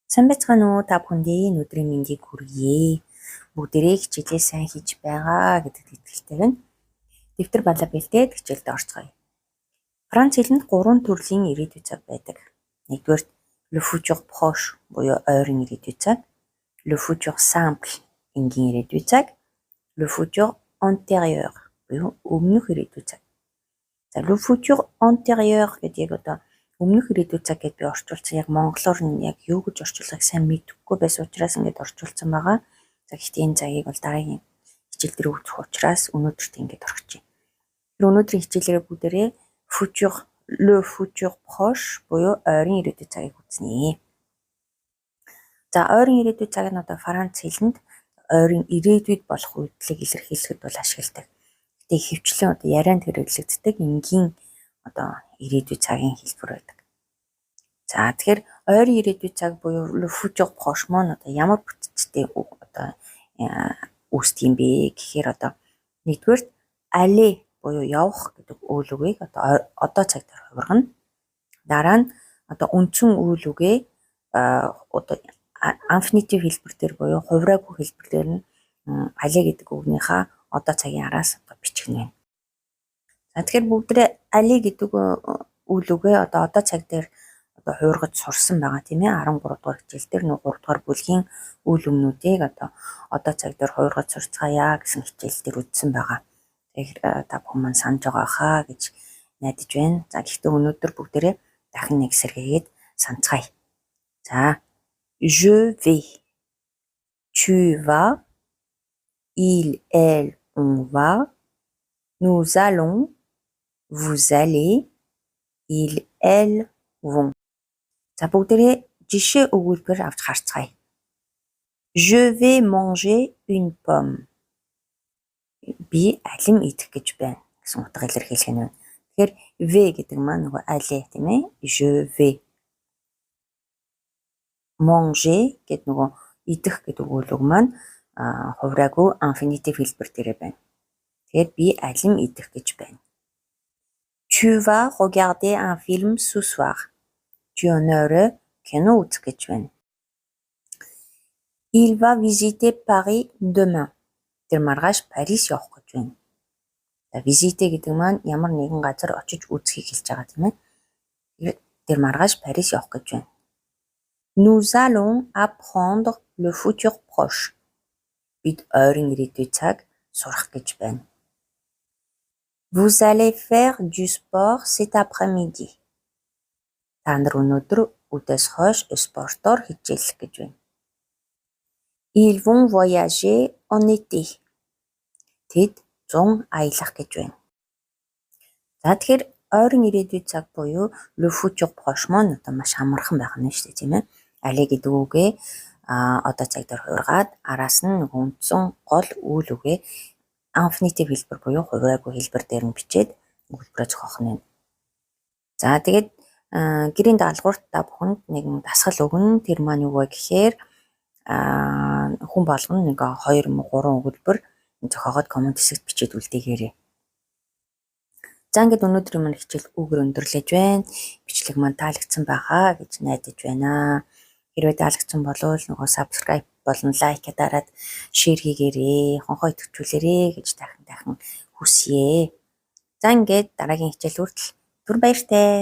Сайн байцгаана уу? Та бүхэндээ өдрийн мэндийг хүргье. Бүгдээрээ хичээлээ сайн хийж байгаа гэдэгт итгэлтэй байна. Дэвтэр балаа бэлдээд хичээлд орцгоё. Франц хэлэнд 3 төрлийн ирээдүйн цаг байдаг. Нэгдүгээр le futur proche буюу ойрын ирээдүйн цаг, le futur simple энгийн ирээдүйн цаг, le futur antérieur буюу өмнөх ирээдүйн цаг. За le futur antérieur гэдэг одоо өмнөх ирээдүйн цаг гэдээ би орчуулсан. Яг монголоор нь яг юу гэж орчуулахыг сайн мэдэхгүй байсан учраас ингэж орчуулсан байгаа. За гэхдээ энэ цагийг бол дараагийн хичээл дээр өгөх учраас өнөөдөрт ингэж орчихъя. Тэр өнөөдрийн хичээлээр бүгдээрээ le futur proche буюу ойрын ирээдүйн цагийг үзнэ. За ойрын ирээдүйн цаг нь одоо Франц хэлэнд ойрын ирээдүйд болох үедлийг илэрхийлэхэд бол ашигладаг. Гэтэ хөвчлэн одоо ярианд хэрэглэгддэг энгийн одоо ирээдүйн цагийн хэлбэр байдаг. За тэгэхээр ойрын ирээдүйн цаг буюу le futur proche маань одоо ямар бүтцтэй одоо үүсдэг юм бэ гэхээр одоо нэгдүгээр aller буюу явах гэдэг үйл үгийг одоо цаг дээр хувиргана. Дараа нь одоо үндсэн үйл үгээ одоо infinitive хэлбэр дээр буюу хувраагүй хэлбэр дээр нь aller гэдэг үгнийхаа одоо цагийн араас бичих нь байна. За тэгэхээр бүгдээ aller гэдэг үйл үгээ одоо цаг дээр одоо хуургаж сурсан байгаа тийм ээ. 13 дугаар хичээл дээр 3 дугаар бүлгийн үйл өмнүүдийг одоо цаг дээр хуургаж сурцгаая гэсэн хичээл дээр үзсэн байгаа. Тэгэхээр та бүхэн маань санаж байгаа хаа гэж найдаж байна. За гэхдээ өнөөдөр бүгдээрээ дахин нэг сэргээгээд санацгаая. За je vais, tu vas, il, elle, on va, nous allons, vous allez, il, elle, vont. За бүгдээрээ жишээ өгүүлбэр авч харцгаая. Je vais manger une pomme. Би алим идэх гэж байна гэсэн утга илэрхийлэх нь байна. Тэгэхээр v гэдэг маань нөгөө aller тийм ээ. Je vais manger гэдэг нөгөө идэх гэдэг үйл үг маань хувраагүй infinitive хэлбэр дээрээ байна. Тэгэхээр би алим идэх гэж байна. Tu vas regarder un film ce soir. Tu өнөөрөө кино үзэх гэж байна. Il va visiter Paris demain. Тэр маргааш Парис явах гэж байна. За visiter гэдэг маань ямар нэгэн газар очиж үзхийг хэлж байгаа тийм ээ. Тэр маргааш Парис явах гэж байна. Nous allons apprendre le futur proche. Бид ойрын ирээдүйн цаг сурах гэж байна. Vous allez faire du sport cet après-midi. Та нар өнөөдөр үдээс хойш спортоор хичээлэх гэж байна. Ils vont voyager en été. Тэд 100 аялах гэж байна. За тэгэхээр ойрын ирээдүйн цаг буюу le futur proche маань одоо маш амархан байх нь шүү дээ тийм ээ. Aller гэдэг үгээ одоо цаг дээр хуургаад араас нь үндсэн гол үйл үгээ infinitive хэлбэр буюу хувраагүй хэлбэр дээр нь бичээд өгүүлбэрээ зохиох нь. За тэгээд гэрийн даалгаварт та бүхэнд нэгэн дасгал өгнө. Тэр маань юу вэ гэхээр хүн болгоно нэг 2 3 өгүүлбэр зохиогоод комент хэсэгт бичээд үлдээгээрэй. За ингээд өнөөдрийн маань хичээл үгээр өндөрлөж байна. Бичлэг маань таалагдсан байхаа гэж найдаж байна. Хэрвээ таалагдсан бол нөгөө subscribe болон лайк дараад share хийгээрэй. Хонхоо идэвхжүүлээрэй гэж дахин хүсье. За ингээд дараагийн хичээл хүртэл түр баяртай.